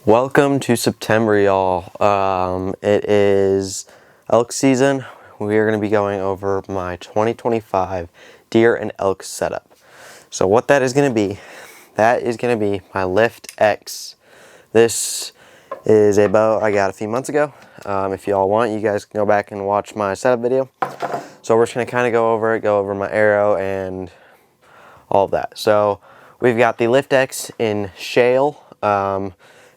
Welcome to September, y'all. It is elk season. We are going to be going over my 2025 deer and elk setup. So what that is going to be my Lift X. This is a bow I got a few months ago. If y'all want, you guys can go back and watch my setup video. So we're just going to kind of go over my arrow and all of that. So we've got the Lift X in shale.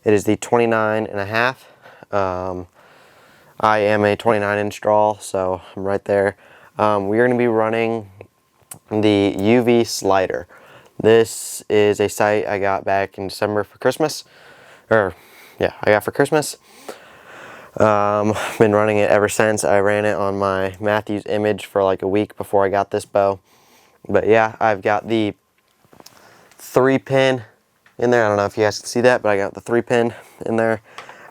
It is the 29.5. I am a 29-inch draw, so I'm right there. We are going to be running the UV slider. This is a sight I got back in December for Christmas. I got for Christmas. Been running it ever since. I ran it on my Matthews image for like a week before I got this bow. But yeah, I've got the 3-pin in there. I don't know if you guys can see that, but I got the 3-pin in there.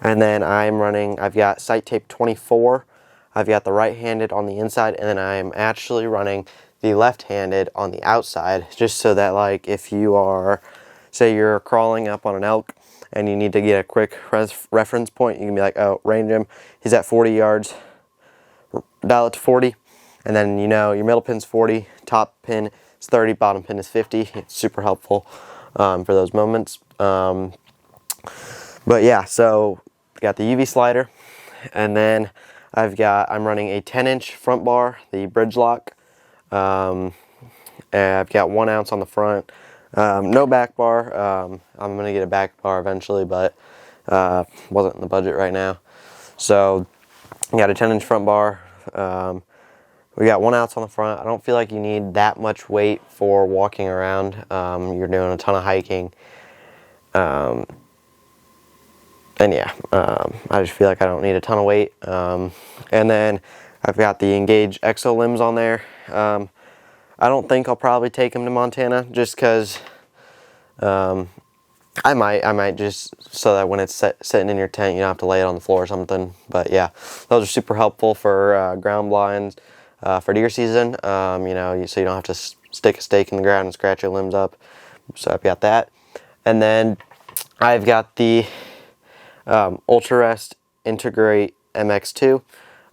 And then I've got sight tape 24. I've got the right-handed on the inside, and then I'm actually running the left-handed on the outside, just so that, like, if you are, say you're crawling up on an elk and you need to get a quick reference point, you can be like, oh, range him, he's at 40 yards, dial it to 40, and then you know your middle pin's 40, top pin is 30, bottom pin is 50. It's super helpful for those moments. But yeah, so got the UV slider, and then I'm running a 10-inch front bar, the bridge lock. And I've got 1 ounce on the front. No back bar. I'm gonna get a back bar eventually, but wasn't in the budget right now. So we got a 10-inch front bar. We got 1 ounce on the front. I don't feel like you need that much weight for walking around. You're doing a ton of hiking. And yeah, I just feel like I don't need a ton of weight. And then I've got the Engage Exo limbs on there. I don't think I'll probably take them to Montana, just because I might just, so that when it's sitting in your tent, you don't have to lay it on the floor or something. But yeah, those are super helpful for ground blinds. For deer season, so you don't have to stick a stake in the ground and scratch your limbs up. So I've got that. And then I've got the Ultra Rest Integrate MX2.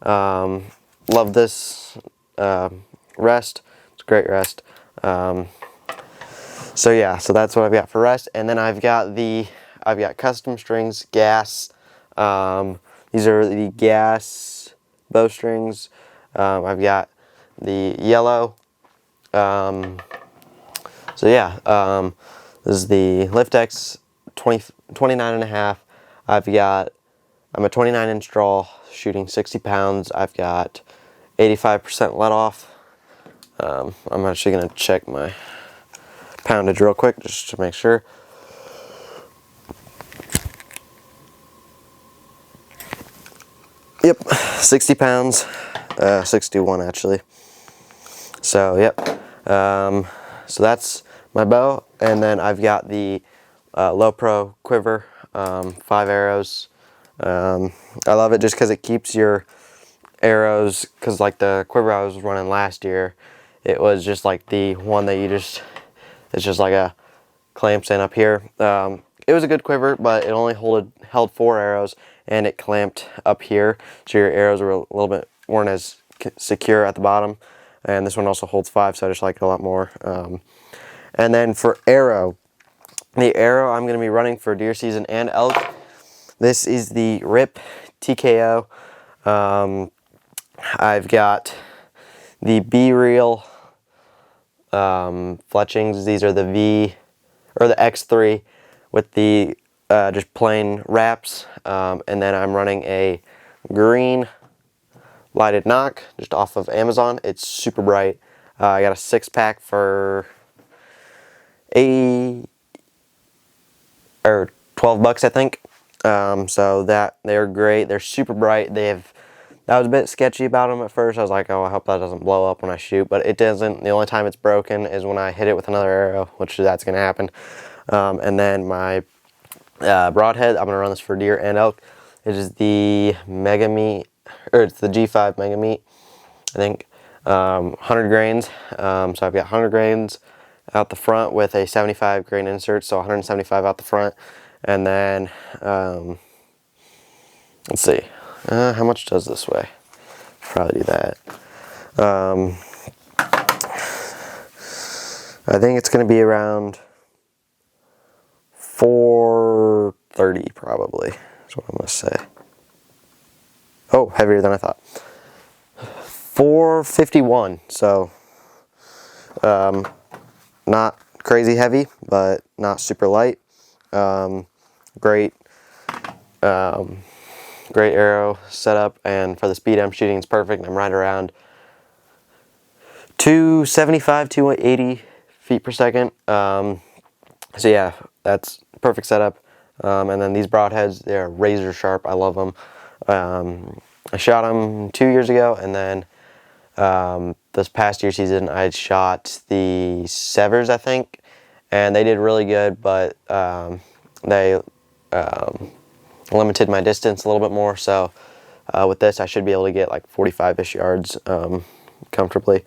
Love this rest. It's a great rest. So yeah, so that's what I've got for rest. And then I've got custom strings, gas. These are the gas bowstrings. I've got the yellow. So yeah, this is the Lift X 29.5. I'm a 29-inch draw, shooting 60 pounds. I've got 85% let off. I'm actually gonna check my poundage real quick just to make sure. Yep, 60 pounds. 61 actually. So yep. So that's my bow, and then I've got the Low Pro quiver, 5 arrows. I love it just because it keeps your arrows, because like the quiver I was running last year, it was just like the one that it's just like a clamps in up here. It was a good quiver, but it only held 4 arrows, and it clamped up here, so your arrows weren't as secure at the bottom. And this one also holds 5, so I just like it a lot more. And then for the arrow I'm going to be running for deer season and elk, this is the RIP TKO. I've got the B-Reel fletchings. These are the X3 with the just plain wraps. And then I'm running a green lighted knock just off of Amazon. It's super bright. I got a 6-pack for $12, I think. So they're great. They're super bright. I was a bit sketchy about them at first. I was like, oh, I hope that doesn't blow up when I shoot, but it doesn't. The only time it's broken is when I hit it with another arrow, which that's going to happen. And then my broadhead, I'm going to run this for deer and elk. It is the Mega Meat, or it's the G5 Mega Meat, I think. 100 grains. So I've got 100 grains out the front with a 75 grain insert, so 175 out the front. And then, let's see, how much does this weigh? Probably do that. I think it's going to be around 430 probably, is what I'm going to say. Oh, heavier than I thought. 451, so not crazy heavy, but not super light. Great arrow setup, and for the speed I'm shooting, it's perfect. I'm right around 275, 280 feet per second. So yeah, that's perfect setup. And then these broadheads, they're razor sharp. I love them. I shot them 2 years ago, and then this past year season I shot the Severs, I think, and they did really good, but they limited my distance a little bit more. So with this, I should be able to get like 45-ish yards comfortably.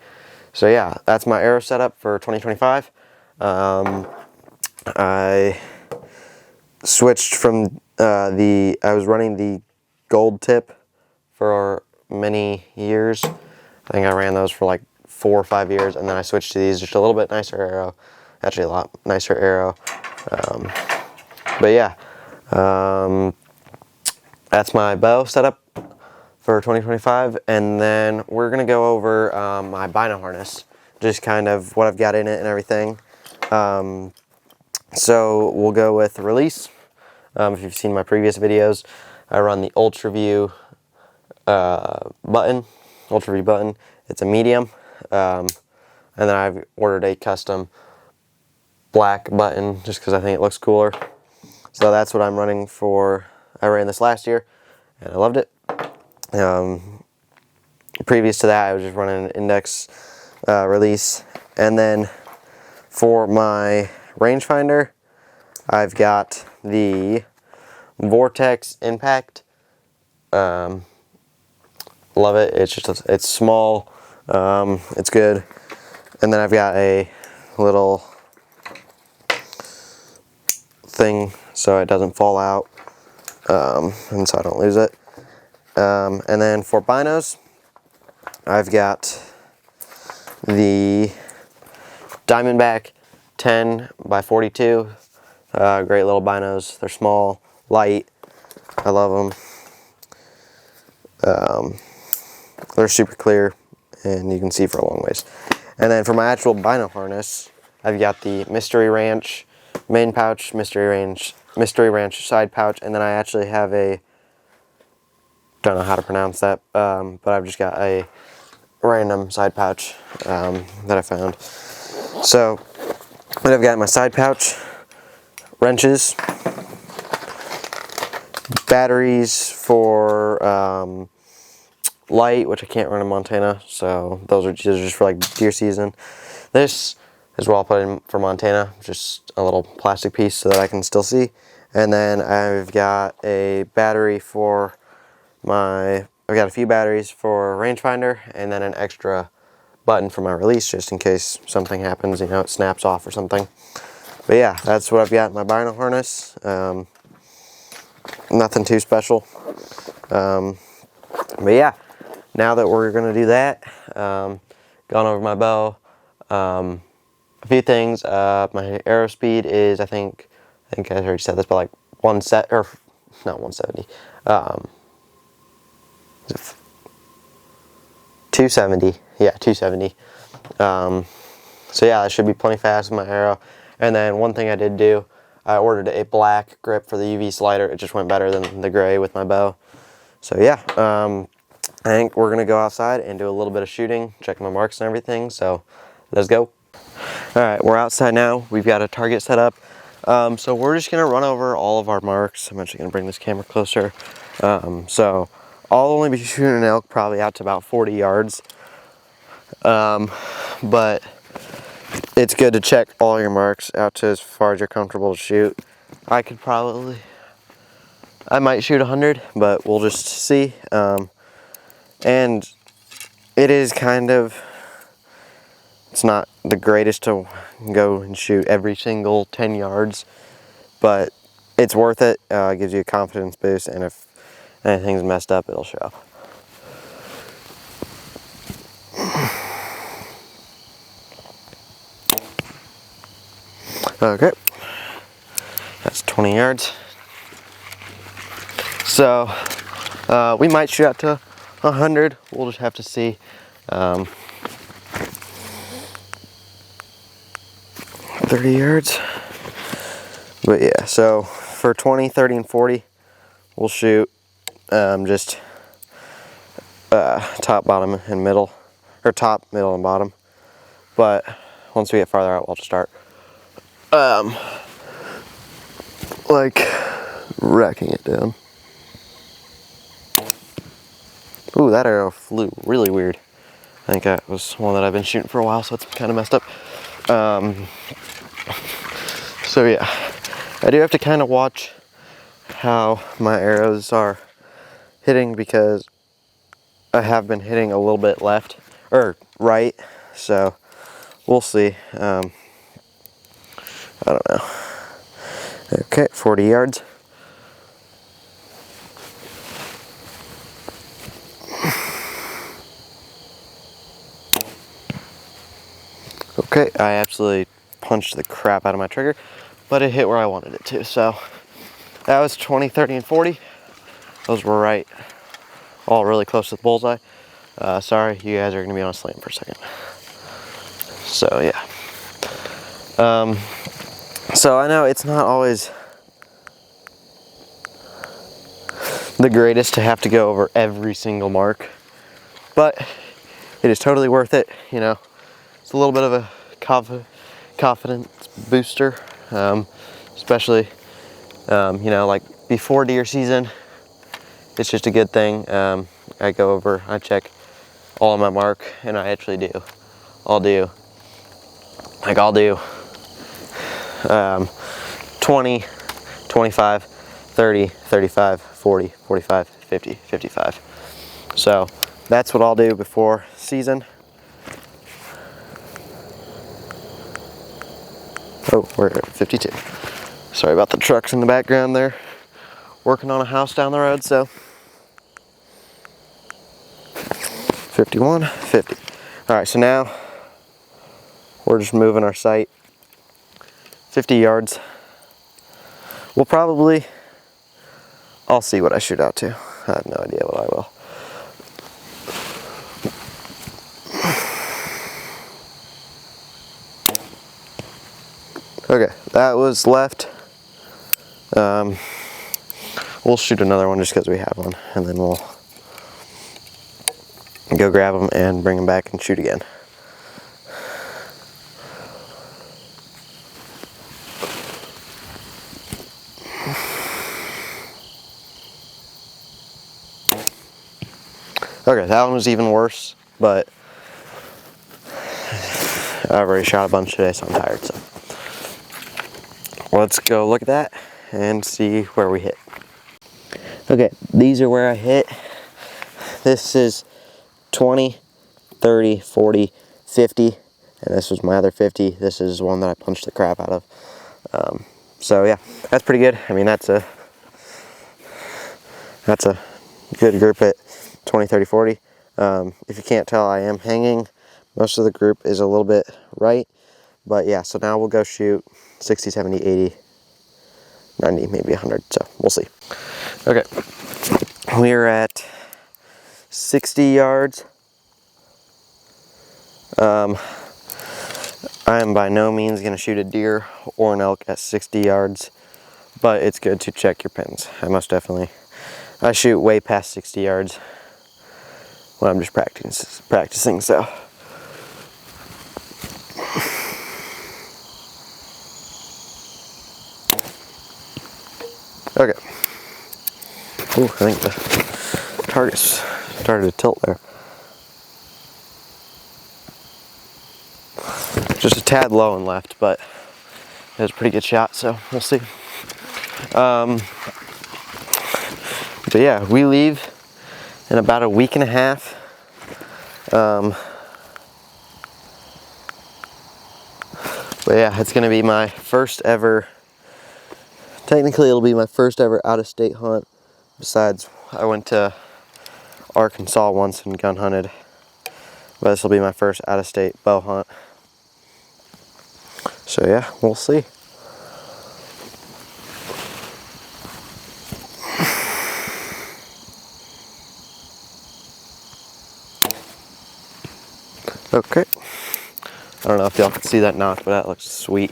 So yeah, that's my arrow setup for 2025. I switched from I was running the gold tip for many years. I think I ran those for like 4 or 5 years, and then I switched to these, just a little bit nicer arrow. Actually, a lot nicer arrow. But yeah, that's my bow setup for 2025, and then we're gonna go over my bino harness, just kind of what I've got in it and everything. So we'll go with release. If you've seen my previous videos, I run the Ultra View button. It's a medium, and then I've ordered a custom black button just because I think it looks cooler. So that's what I'm running for. I ran this last year, and I loved it. Previous to that, I was just running an index release, and then for my rangefinder, I've got the Vortex Impact. Love it. It's small. It's good. And then I've got a little thing so it doesn't fall out, and so I don't lose it. And then for binos, I've got the Diamondback 10 by 42. Great little binos. They're small, light. I love them. They're super clear, and you can see for a long ways. And then for my actual bino harness, I've got the Mystery Ranch main pouch, Mystery Ranch side pouch, and then I actually have a, don't know how to pronounce that, but I've just got a random side pouch that I found. So what I've got in my side pouch: wrenches, batteries for light, which I can't run in Montana, so those are just for like deer season. This is what I'll put in for Montana, just a little plastic piece so that I can still see. And then I've got a battery for I've got a few batteries for rangefinder, and then an extra button for my release, just in case something happens, you know, it snaps off or something. But yeah, that's what I've got in my bino harness. Nothing too special. But yeah, now that we're gonna do that, gone over my bow, a few things. My arrow speed is, I think I already said this, but like not 170. 270. Yeah, 270. So yeah, that should be plenty fast with my arrow. And then one thing I did do, I ordered a black grip for the UV slider. It just went better than the gray with my bow. So yeah, I think we're gonna go outside and do a little bit of shooting, check my marks and everything. So let's go. All right, we're outside now. We've got a target set up. So we're just gonna run over all of our marks. I'm actually gonna bring this camera closer. So I'll only be shooting an elk probably out to about 40 yards. But it's good to check all your marks out to as far as you're comfortable to shoot. I might shoot 100, but we'll just see. And it is it's not the greatest to go and shoot every single 10 yards, but it's worth it. It gives you a confidence boost, and if anything's messed up, it'll show. Okay, that's 20 yards. So we might shoot out to 100. We'll just have to see. 30 yards. But yeah, so for 20, 30, and 40, we'll shoot just top, bottom, and middle, or top, middle, and bottom. But once we get farther out, we'll just start like racking it down. Ooh, that arrow flew really weird. I think that was one that I've been shooting for a while, so it's kind of messed up. So yeah, I do have to kind of watch how my arrows are hitting, because I have been hitting a little bit left or right, so we'll see. I don't know. Okay, 40 yards. Okay, I absolutely punched the crap out of my trigger, but it hit where I wanted it to. So that was 20, 30, and 40. Those were right, all really close to the bullseye. Sorry, you guys are gonna be on a slant for a second. So yeah. So I know it's not always the greatest to have to go over every single mark, but it is totally worth it. You know, it's a little bit of a confidence booster, especially you know, like before deer season. It's just a good thing. I go over, I check all of my mark, and I actually do. I'll do 20, 25, 30, 35, 40, 45, 50, 55. So that's what I'll do before season. Oh, we're at 52. Sorry about the trucks in the background there. Working on a house down the road, so. 51, 50. All right, so now we're just moving our sight 50 yards. We'll probably, I'll see what I shoot out to. I have no idea what I will. Okay, that was left. We'll shoot another one just because we have one, and then we'll go grab them and bring them back and shoot again. Okay, that one was even worse, but I've already shot a bunch today, so I'm tired. So let's go look at that and see where we hit. Okay, these are where I hit. This is 20, 30, 40, 50, and this was my other 50. This is one that I punched the crap out of. So yeah, that's pretty good. I mean, that's a good group at 20, 30, 40. If you can't tell, I am hanging. Most of the group is a little bit right, but yeah, so now we'll go shoot 60, 70, 80, 90, maybe 100, so we'll see. Okay, we're at 60 yards. I am by no means going to shoot a deer or an elk at 60 yards, but it's good to check your pins. I shoot way past 60 yards when I'm just practicing, so. Okay. Ooh, I think the target started to tilt there. Just a tad low and left, but it was a pretty good shot, so we'll see. But yeah, we leave in about a week and a half. But yeah, it's gonna be my first ever Technically, it'll be my first ever out-of-state hunt. Besides, I went to Arkansas once and gun hunted. But this will be my first out-of-state bow hunt. So yeah, we'll see. Okay. I don't know if y'all can see that notch, but that looks sweet.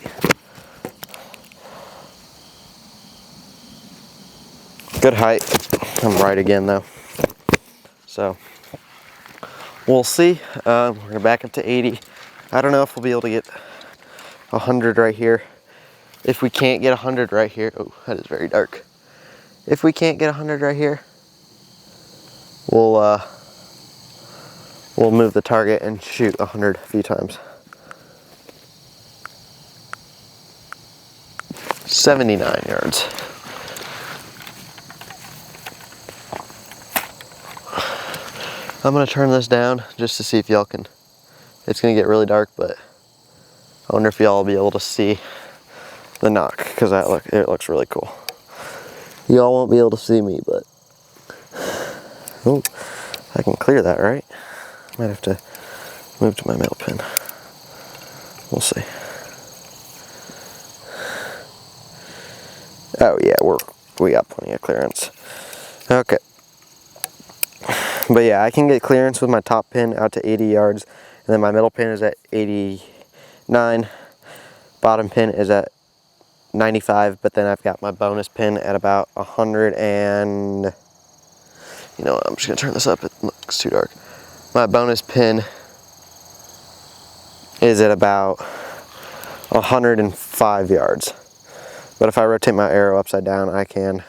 Good height. I'm right again though. So we'll see. We're gonna back up to 80. I don't know if we'll be able to get 100 right here. If we can't get 100 right here, oh, that is very dark. If we can't get 100 right here, we'll move the target and shoot 100 a few times. 79 yards. I'm gonna turn this down just to see if y'all can, it's gonna get really dark, but I wonder if y'all will be able to see the knock, because it looks really cool. Y'all won't be able to see me, but oh, I can clear that, right? Might have to move to my middle pin. We'll see. Oh yeah, we got plenty of clearance. Okay. But yeah, I can get clearance with my top pin out to 80 yards, and then my middle pin is at 89. Bottom pin is at 95, but then I've got my bonus pin at about 100 and, you know what, I'm just gonna turn this up, it looks too dark. My bonus pin is at about 105 yards. But if I rotate my arrow upside down, I can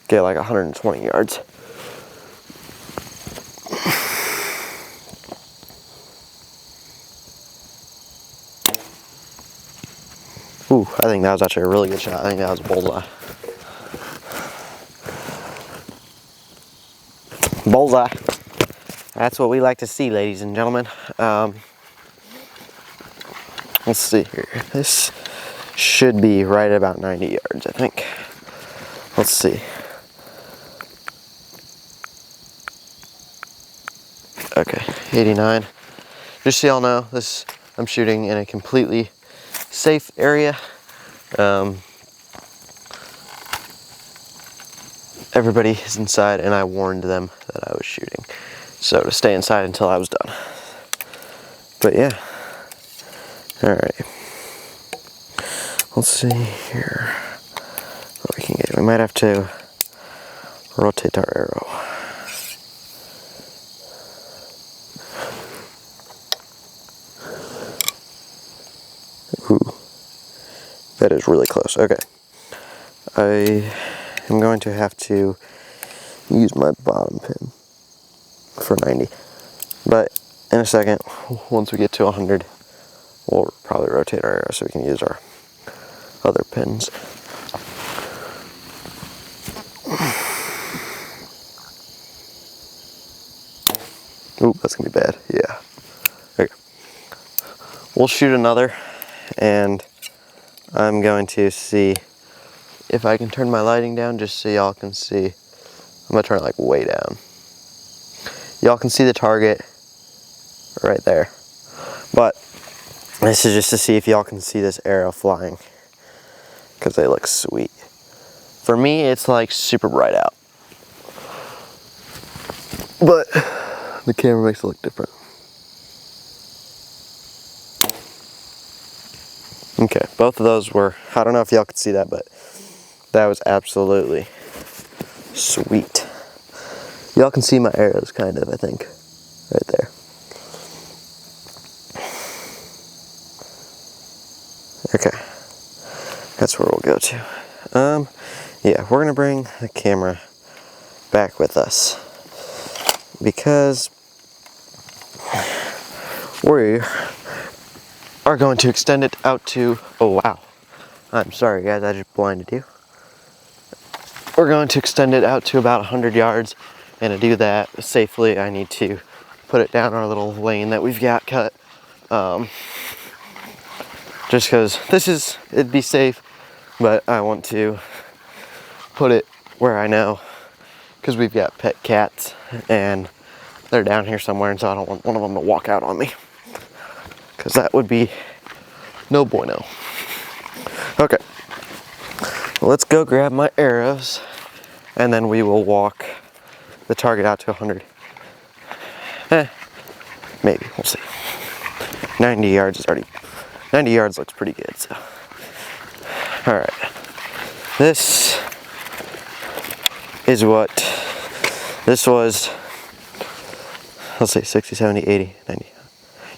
get like 120 yards. Ooh, I think that was actually a really good shot. I think that was a bullseye. Bullseye. That's what we like to see, ladies and gentlemen. Let's see here. This should be right about 90 yards, I think. Let's see. Okay, 89. Just so y'all know, I'm shooting in a completely safe area. Everybody is inside, and I warned them that I was shooting, so to stay inside until I was done. But yeah, all right. Let's see here what we can get. We might have to rotate our arrow. Ooh, that is really close. Okay, I am going to have to use my bottom pin for 90. But in a second, once we get to 100, we'll probably rotate our arrow so we can use our other pins. Ooh, that's gonna be bad. Yeah. Okay. We'll shoot another, and I'm going to see if I can turn my lighting down just so y'all can see. I'm gonna turn it like way down. Y'all can see the target right there. But this is just to see if y'all can see this arrow flying, because they look sweet. For me, it's like super bright out, but the camera makes it look different. Okay, both of those were, I don't know if y'all could see that, but that was absolutely sweet. Y'all can see my arrows kind of, I think, right there. Okay, that's where we'll go to. Yeah, we're gonna bring the camera back with us because we are going to extend it out to, oh wow, I'm sorry guys, I just blinded you. We're going to extend it out to about 100 yards, and to do that safely, I need to put it down our little lane that we've got cut. Just because it'd be safe but I want to put it where I know, because we've got pet cats and they're down here somewhere, and so I don't want one of them to walk out on me, because that would be no bueno. Okay, let's go grab my arrows, and then we will walk the target out to 100. Maybe, we'll see. 90 yards is already, 90 yards looks pretty good, so. All right, this is what, this was, let's say 60, 70, 80, 90.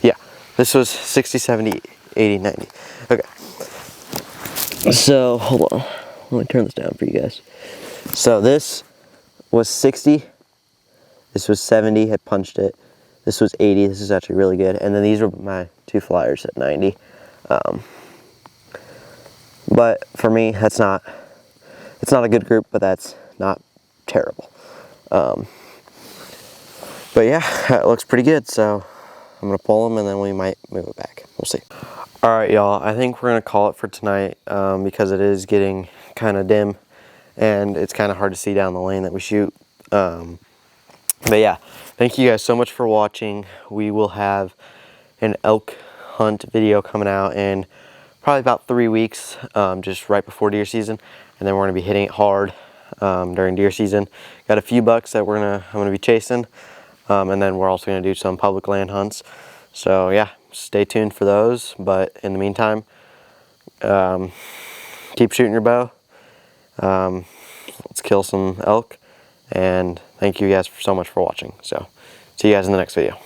Yeah, this was 60, 70, 80, 90. Okay. So, hold on. Let me turn this down for you guys. So this was 60. This was 70, I punched it. This was 80, this is actually really good. And then these were my 2 flyers at 90. But for me, it's not a good group, but that's not terrible. But yeah, it looks pretty good, so I'm gonna pull them and then we might move it back. We'll see. All right, y'all, I think we're gonna call it for tonight because it is getting kind of dim and it's kind of hard to see down the lane that we shoot. But yeah, thank you guys so much for watching. We will have an elk hunt video coming out in probably about 3 weeks, just right before deer season, and then we're gonna be hitting it hard during deer season. Got a few bucks that I'm gonna be chasing, and then we're also gonna do some public land hunts. So yeah, stay tuned for those. But in the meantime, keep shooting your bow. Let's kill some elk, and thank you guys so much for watching. So see you guys in the next video.